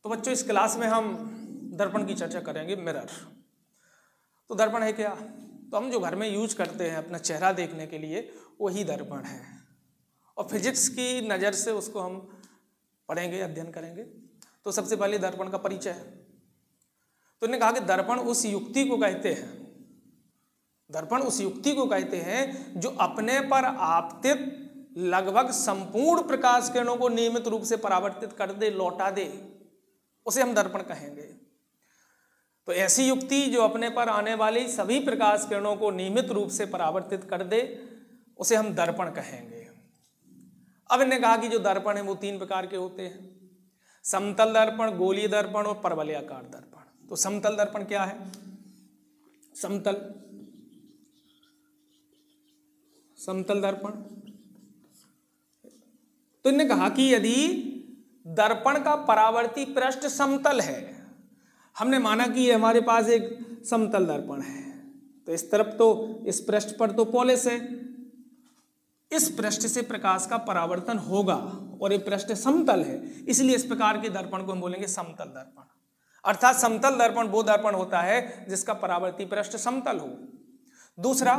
तो बच्चों इस क्लास में हम दर्पण की चर्चा करेंगे। मिरर, तो दर्पण है क्या? तो हम जो घर में यूज करते हैं अपना चेहरा देखने के लिए वही दर्पण है, और फिजिक्स की नज़र से उसको हम पढ़ेंगे, अध्ययन करेंगे। तो सबसे पहले दर्पण का परिचय है। तो इन्होंने कहा कि दर्पण उस युक्ति को कहते हैं, दर्पण उस युक्ति को कहते हैं जो अपने पर आपतित लगभग संपूर्ण प्रकाश किरणों को नियमित रूप से परावर्तित कर दे, लौटा दे, उसे हम दर्पण कहेंगे। तो ऐसी युक्ति जो अपने पर आने वाली सभी प्रकाश किरणों को नियमित रूप से परावर्तित कर दे, उसे हम दर्पण कहेंगे। अब इन्होंने कहा कि जो दर्पण है वो 3 प्रकार के होते हैं, समतल दर्पण, गोलीय दर्पण और परवलयाकार दर्पण। तो समतल दर्पण क्या है? समतल दर्पण, तो इन्होंने कहा कि यदि दर्पण का परावर्ती पृष्ठ समतल है, हमने माना कि ये हमारे पास एक समतल दर्पण है, तो इस तरफ तो इस पृष्ठ पर तो पॉलिश है, इस पृष्ठ से प्रकाश का परावर्तन होगा और ये पृष्ठ समतल है, इसलिए इस प्रकार के दर्पण को हम बोलेंगे समतल दर्पण। अर्थात समतल दर्पण वो दर्पण होता है जिसका परावर्ती पृष्ठ समतल हो। दूसरा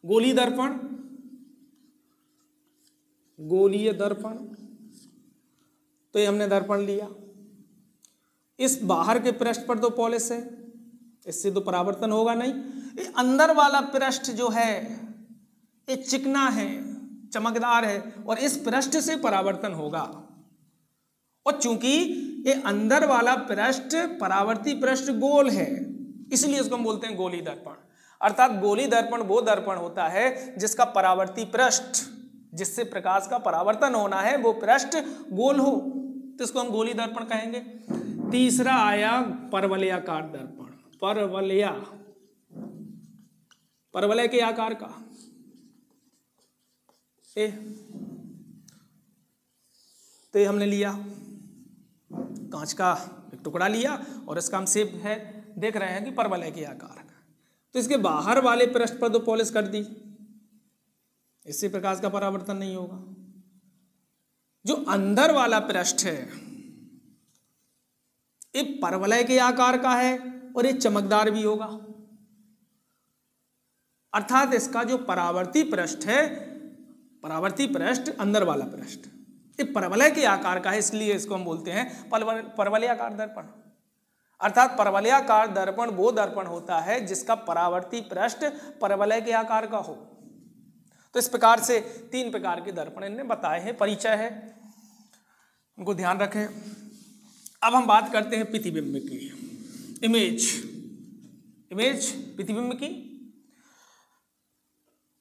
गोलीय दर्पण, गोलीय दर्पण, तो ये हमने दर्पण लिया, इस बाहर के पृष्ठ पर तो पॉलिश है, इससे तो परावर्तन होगा नहीं, ये अंदर वाला पृष्ठ जो है ये चिकना है, चमकदार है, और इस पृष्ठ से परावर्तन होगा। और चूंकि ये अंदर वाला पृष्ठ परावर्ती पृष्ठ गोल है, इसलिए इसको हम बोलते हैं गोलीय दर्पण। अर्थात गोलीय दर्पण वो दर्पण होता है जिसका परावर्ती पृष्ठ, जिससे प्रकाश का परावर्तन होना है, वो पृष्ठ गोल हो, तो इसको हम गोलीय दर्पण कहेंगे। तीसरा आया परवलयाकार दर्पण। परवलय के आकार का, तो ये हमने लिया कांच का एक टुकड़ा लिया और इसका हम शेप है देख रहे हैं कि परवलय के आकार का, तो इसके बाहर वाले पृष्ठ पर तो पॉलिश कर दी, इससे प्रकाश का परावर्तन नहीं होगा। जो अंदर वाला पृष्ठ है ये परवलय के आकार का है और ये चमकदार भी होगा, अर्थात इसका जो परावर्ती पृष्ठ है, परावर्ती पृष्ठ अंदर वाला पृष्ठ ये परवलय के आकार का है, इसलिए इसको हम बोलते हैं परवलयाकार दर्पण। अर्थात परवलयाकार दर्पण वो दर्पण होता है जिसका परावर्ती पृष्ठ परवलय के आकार का हो। तो इस प्रकार से 3 प्रकार के दर्पण इन्हें बताए हैं, परिचय है, उनको ध्यान रखें। अब हम बात करते हैं प्रतिबिंब की, इमेज प्रतिबिंब की।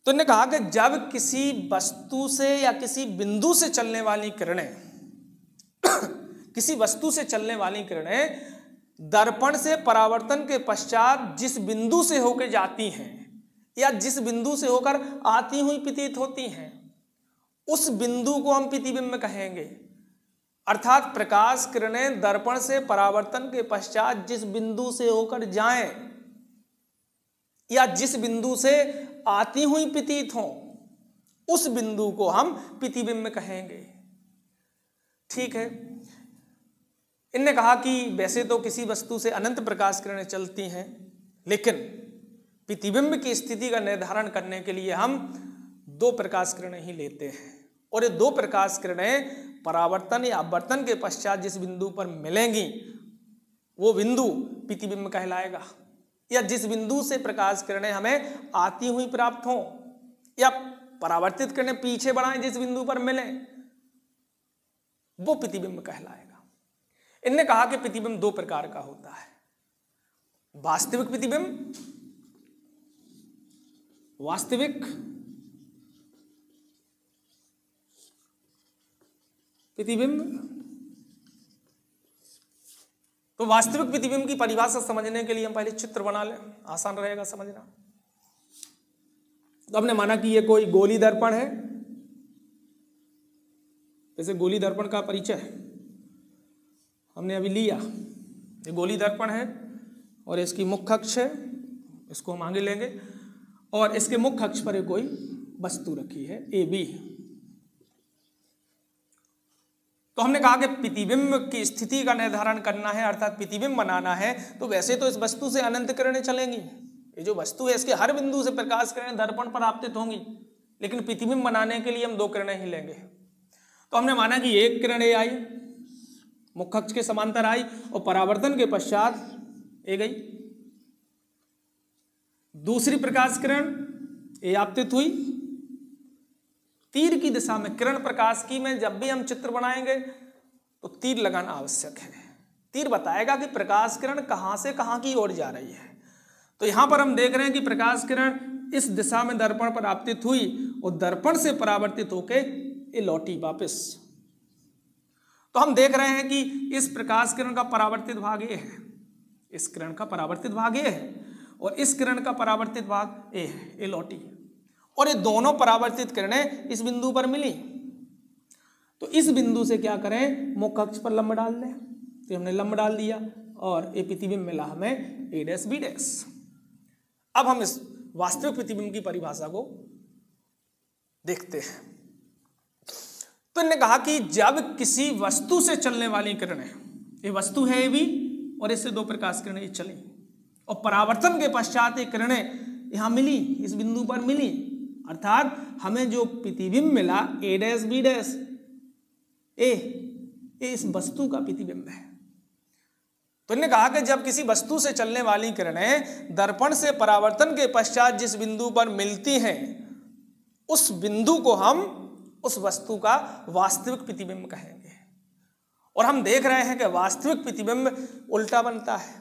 तो इन्होंने कहा कि जब किसी वस्तु से या किसी बिंदु से चलने वाली किरणें किसी वस्तु से चलने वाली किरणें दर्पण से परावर्तन के पश्चात जिस बिंदु से होकर जाती हैं या जिस बिंदु से होकर आती हुई प्रतीत होती हैं, उस बिंदु को हम प्रतिबिंब कहेंगे। अर्थात प्रकाश किरणें दर्पण से परावर्तन के पश्चात जिस बिंदु से होकर जाएं या जिस बिंदु से आती हुई प्रतीत हो, उस बिंदु को हम प्रतिबिंब कहेंगे। ठीक है। इनने कहा कि वैसे तो किसी वस्तु से अनंत प्रकाश किरणें चलती हैं, लेकिन प्रतिबिंब की स्थिति का निर्धारण करने के लिए हम 2 प्रकाश किरणें ही लेते हैं, और ये 2 प्रकाश किरणें परावर्तन या अपवर्तन के पश्चात जिस बिंदु पर मिलेंगी वो बिंदु प्रतिबिंब कहलाएगा। या जिस बिंदु से प्रकाश किरणें हमें आती हुई प्राप्त हों या परावर्तित किरणें पीछे बढ़ाएं जिस बिंदु पर मिले, वो प्रतिबिंब कहलाएगा। इनने कहा कि प्रतिबिंब 2 प्रकार का होता है, वास्तविक प्रतिबिंब, वास्तविक प्रतिबिंब। तो वास्तविक प्रतिबिंब की परिभाषा समझने के लिए हम पहले चित्र बना लें, आसान रहेगा समझना। तो हमने माना कि ये कोई गोलीय दर्पण है, जैसे गोलीय दर्पण का परिचय हमने अभी लिया, ये गोलीय दर्पण है और इसकी मुख्य अक्ष है, इसको हम आगे लेंगे, और इसके मुख्य अक्ष पर कोई वस्तु रखी है AB। तो हमने कहा कि प्रतिबिंब की स्थिति का निर्धारण करना है, अर्थात प्रतिबिंब बनाना है, तो वैसे तो इस वस्तु से अनंत किरणें चलेंगी, ये जो वस्तु है इसके हर बिंदु से प्रकाश किरणें दर्पण पर आपतित होंगी, लेकिन प्रतिबिंब बनाने के लिए हम 2 किरणें ही लेंगे। तो हमने माना कि एक किरण ए आई, मुख्य अक्ष के समांतर आई और परावर्तन के पश्चात ए गई, दूसरी प्रकाश किरण ए आपतित हुई। तीर की दिशा में किरण प्रकाश की में जब भी हम चित्र बनाएंगे तो तीर लगाना आवश्यक है। तीर बताएगा कि प्रकाश किरण कहां से कहां की ओर जा रही है। तो यहां पर हम देख रहे हैं कि प्रकाश किरण इस दिशा में दर्पण पर आपतित हुई और दर्पण से परावर्तित होके ये लौटी वापस। तो हम देख रहे हैं कि इस प्रकाश किरण का परावर्तित भाग ये है, इस किरण का परावर्तित भाग ये है और इस किरण का परावर्तित भाग ये है, ये लौटी, और ये दोनों परावर्तित किरणें इस बिंदु पर मिली। तो इस बिंदु से क्या करें, मुख्य अक्ष पर लंब डाल दें। तो हमने लंब डाल दिया और ये प्रतिबिंब मिला हमें ए डैश बी डैश। अब हम इस वास्तविक प्रतिबिंब की परिभाषा को देखते हैं। तो इन्होंने कहा कि जब किसी वस्तु से चलने वाली किरणें, ये वस्तु है ए बी और इससे 2 प्रकाश किरणें चली और परावर्तन के पश्चात ये किरणें यहां मिली, इस बिंदु पर मिली, अर्थात हमें जो प्रतिबिंब मिला ए डैश बी डैश, ए इस वस्तु का प्रतिबिंब है। तो इन्होंने कहा कि जब किसी वस्तु से चलने वाली किरणें दर्पण से परावर्तन के पश्चात जिस बिंदु पर मिलती हैं, उस बिंदु को हम उस वस्तु का वास्तविक प्रतिबिंब कहेंगे। और हम देख रहे हैं कि वास्तविक प्रतिबिंब उल्टा बनता है,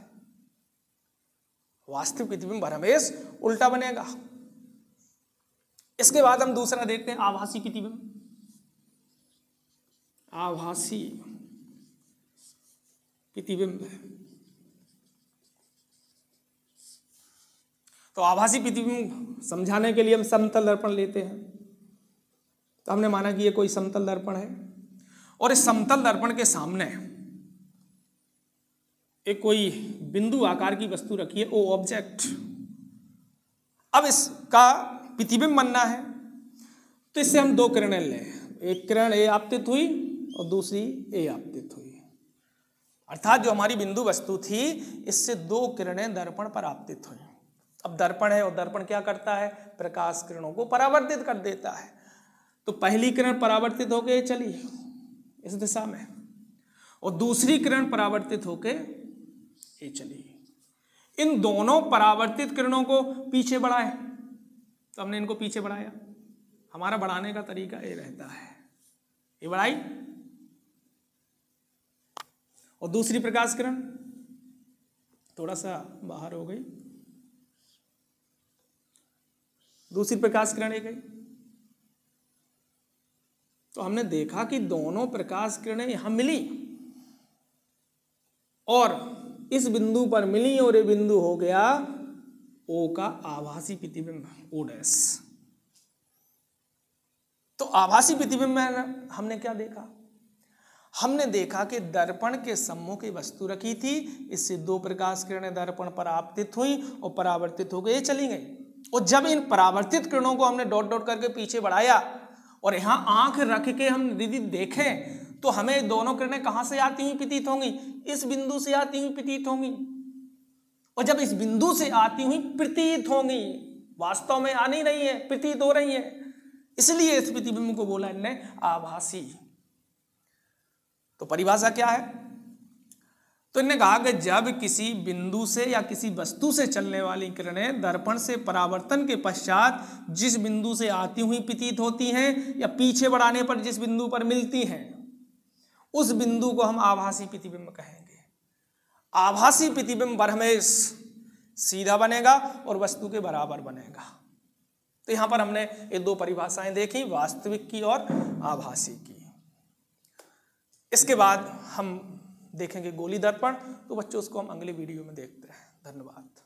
वास्तविक प्रतिबिंब हरहमेश उल्टा बनेगा। इसके बाद हम दूसरा देखते हैं आभासी प्रतिबिंब। आभासी प्रतिबिंब, तो आभासी प्रतिबिंब समझाने के लिए हम समतल दर्पण लेते हैं। तो हमने माना कि ये कोई समतल दर्पण है और इस समतल दर्पण के सामने एक कोई बिंदु आकार की वस्तु रखी है, ओ ऑब्जेक्ट। अब इसका प्रतिबिंब बनना है तो इससे हम 2 किरणें लें, एक किरण ए आपतित हुई और दूसरी ए आपतित हुई, अर्थात जो हमारी बिंदु वस्तु थी इससे 2 किरणें दर्पण पर आपतित हुई। अब दर्पण है और दर्पण क्या करता है, प्रकाश किरणों को परावर्तित कर देता है। तो पहली किरण परावर्तित होके चली इस दिशा में और दूसरी किरण परावर्तित होके ये चली। इन दोनों परावर्तित किरणों को पीछे बढ़ाए, तो हमने इनको पीछे बढ़ाया। हमारा बढ़ाने का तरीका ये रहता है, ये बढ़ाई और दूसरी प्रकाश किरण थोड़ा सा बाहर हो गई, दूसरी प्रकाश किरण ये गई। तो हमने देखा कि दोनों प्रकाश किरणें यहां मिली और इस बिंदु पर मिली और ये बिंदु हो गया ओ का आभासी प्रतिबिंब, ओ डैश। तो आभासी प्रतिबिंब में हमने क्या देखा, हमने देखा कि दर्पण के सम्मुख वस्तु रखी थी, इससे 2 प्रकाश किरणें दर्पण पर आपतित हुई और परावर्तित हो गई, चली गई। और जब इन परावर्तित किरणों को हमने डॉट डॉट करके पीछे बढ़ाया और यहां आंख रख के हम यदि देखें तो हमें दोनों किरणें कहां से आती हुई प्रतीत होंगी, इस बिंदु से आती हुई प्रतीत होंगी। और जब इस बिंदु से आती हुई प्रतीत होंगी, वास्तव में आ नहीं रही है, प्रतीत हो रही है, इसलिए इस प्रतिबिंब को बोला इन्होंने आभासी। तो परिभाषा क्या है, तो इन्होंने कहा कि जब किसी बिंदु से या किसी वस्तु से चलने वाली किरणें दर्पण से परावर्तन के पश्चात जिस बिंदु से आती हुई प्रतीत होती हैं या पीछे बढ़ाने पर जिस बिंदु पर मिलती हैं, उस बिंदु को हम आभासी प्रतिबिंब कहेंगे। आभासी प्रतिबिंब हरहमेश सीधा बनेगा और वस्तु के बराबर बनेगा। तो यहां पर हमने ये 2 परिभाषाएं देखी, वास्तविक की और आभासी की। इसके बाद हम देखेंगे गोली दर्पण, तो बच्चों उसको हम अगले वीडियो में देखते हैं। धन्यवाद।